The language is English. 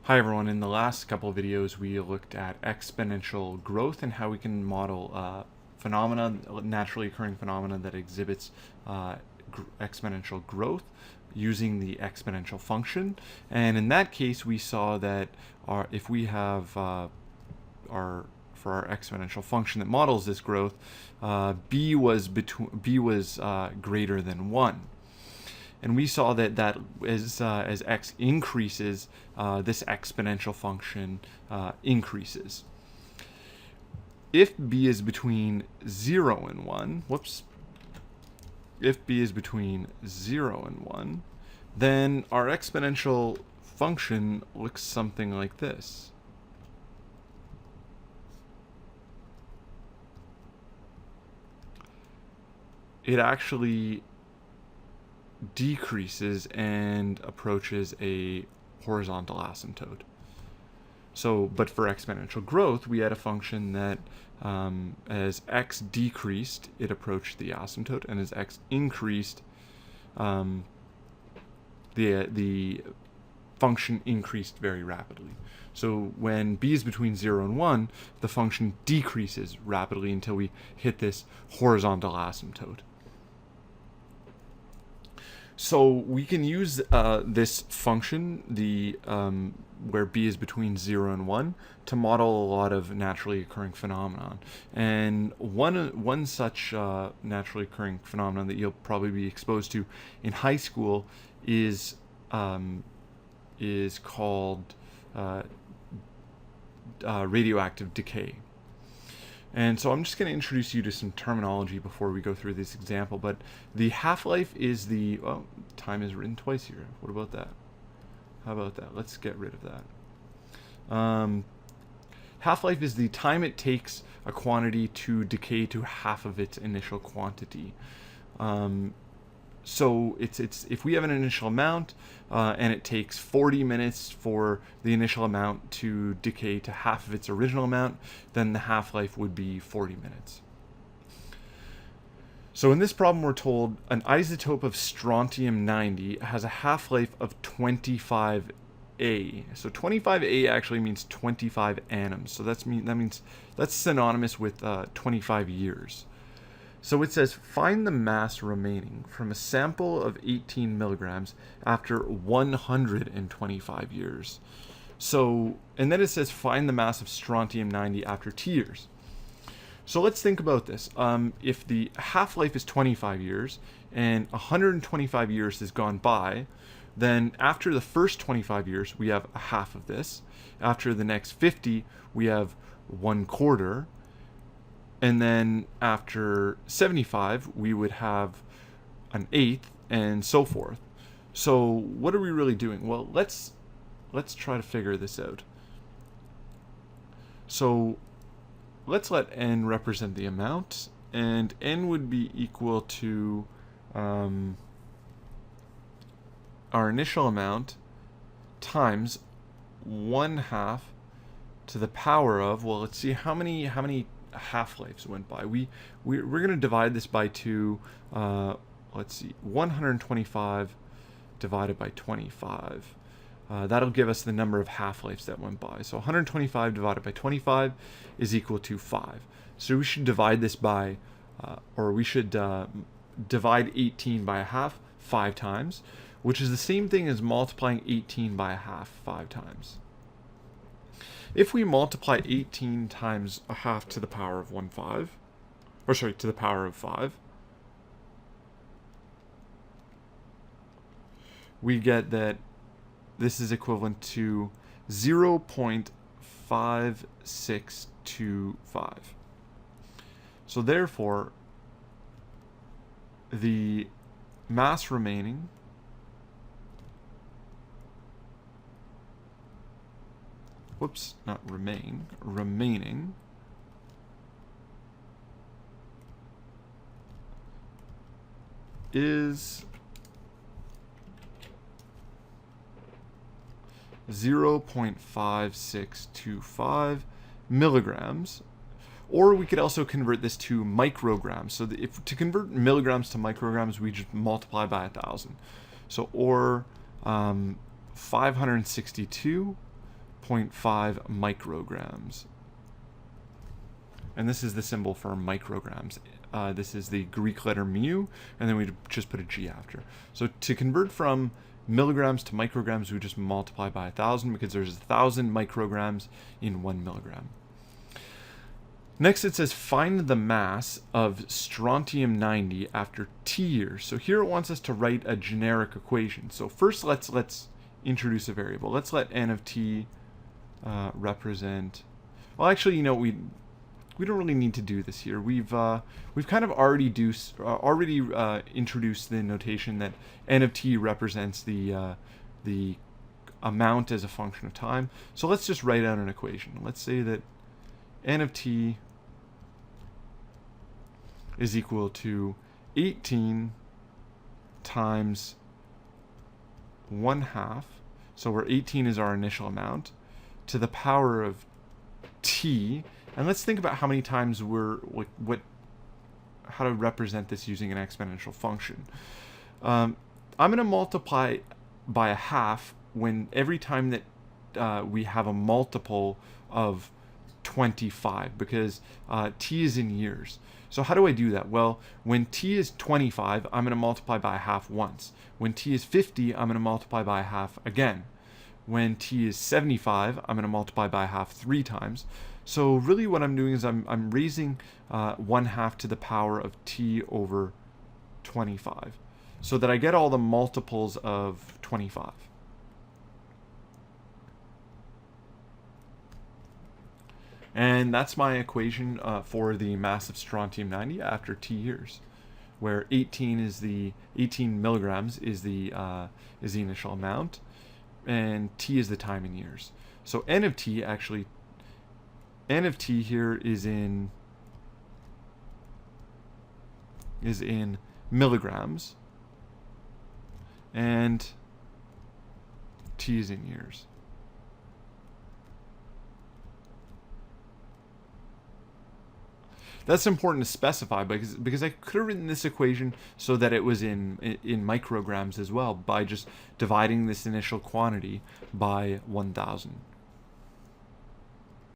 Hi everyone, in the last couple of videos we looked at exponential growth and how we can model phenomena, naturally occurring phenomena that exhibits exponential growth using the exponential function. And in that case we saw that if we have for our exponential function that models this growth, b was greater than 1. And we saw that as x increases, this exponential function increases. If b is between 0 and 1, if b is between 0 and 1, then our exponential function looks something like this. It actually decreases and approaches a horizontal asymptote. So, but for exponential growth, we had a function that as x decreased, it approached the asymptote, and as x increased, the function increased very rapidly. So when b is between 0 and 1, the function decreases rapidly until we hit this horizontal asymptote. So we can use this function, where b is between 0 and 1, to model a lot of naturally occurring phenomenon. And one such naturally occurring phenomenon that you'll probably be exposed to in high school is called radioactive decay. And so I'm just going to introduce you to some terminology before we go through this example. But the half-life is time is written twice here. What about that? How about that? Let's get rid of that. Half-life is the time it takes a quantity to decay to half of its initial quantity. So it's if we have an initial amount and it takes 40 minutes for the initial amount to decay to half of its original amount, then the half-life would be 40 minutes. So in this problem we're told an isotope of strontium-90 has a half-life of 25A. So 25A actually means 25 annums. So that means that's synonymous with 25 years. So it says, find the mass remaining from a sample of 18 milligrams after 125 years. So, and then it says, find the mass of strontium-90 after T years. So let's think about this. If the half-life is 25 years and 125 years has gone by, then after the first 25 years, we have a half of this. After the next 50, we have 1/4. And then after 75, we would have an 1/8, and so forth. So what are we really doing? Well, let's try to figure this out. So let's let n represent the amount, and n would be equal to our initial amount times 1/2 to the power of, well, let's see how many half-lives went by. We're going to divide this by 2. Let's see, 125 divided by 25. That'll give us the number of half-lives that went by. So 125 divided by 25 is equal to 5. So we should divide this by, divide 18 by a half 5 times, which is the same thing as multiplying 18 by a half 5 times. If we multiply 18 times a half to the power of to the power of 5, we get that this is equivalent to 0.5625. So therefore, the mass remaining remaining is 0.5625 milligrams, or we could also convert this to micrograms. So if to convert milligrams to micrograms, we just multiply by 1,000. So 562 0.5 micrograms. And this is the symbol for micrograms. This is the Greek letter mu, and then we just put a G after. So to convert from milligrams to micrograms, we just multiply by 1,000 because there's 1,000 micrograms in 1 milligram. Next it says find the mass of strontium-90 after T years. So here it wants us to write a generic equation. So first let's introduce a variable. Let's let n of t represent, well actually, you know, we don't really need to do this here. We've kind of already introduced the notation that n of t represents the amount as a function of time. So let's just write out an equation. Let's say that n of t is equal to 18 times 1/2, so where 18 is our initial amount, to the power of t. And let's think about how many times how to represent this using an exponential function. I'm going to multiply by 1/2 when every time that we have a multiple of 25, because t is in years. So how do I do that? Well, when t is 25, I'm going to multiply by 1/2 once. When t is 50, I'm going to multiply by 1/2 again. When t is 75, I'm going to multiply by 1/2 3 times. So really what I'm doing is I'm raising 1/2 to the power of t over 25, so that I get all the multiples of 25. And that's my equation for the mass of strontium-90 after T years, where 18 milligrams is the initial amount, and T is the time in years. So N of T here is in milligrams, and T is in years. That's important to specify because I could have written this equation so that it was in micrograms as well by just dividing this initial quantity by 1,000.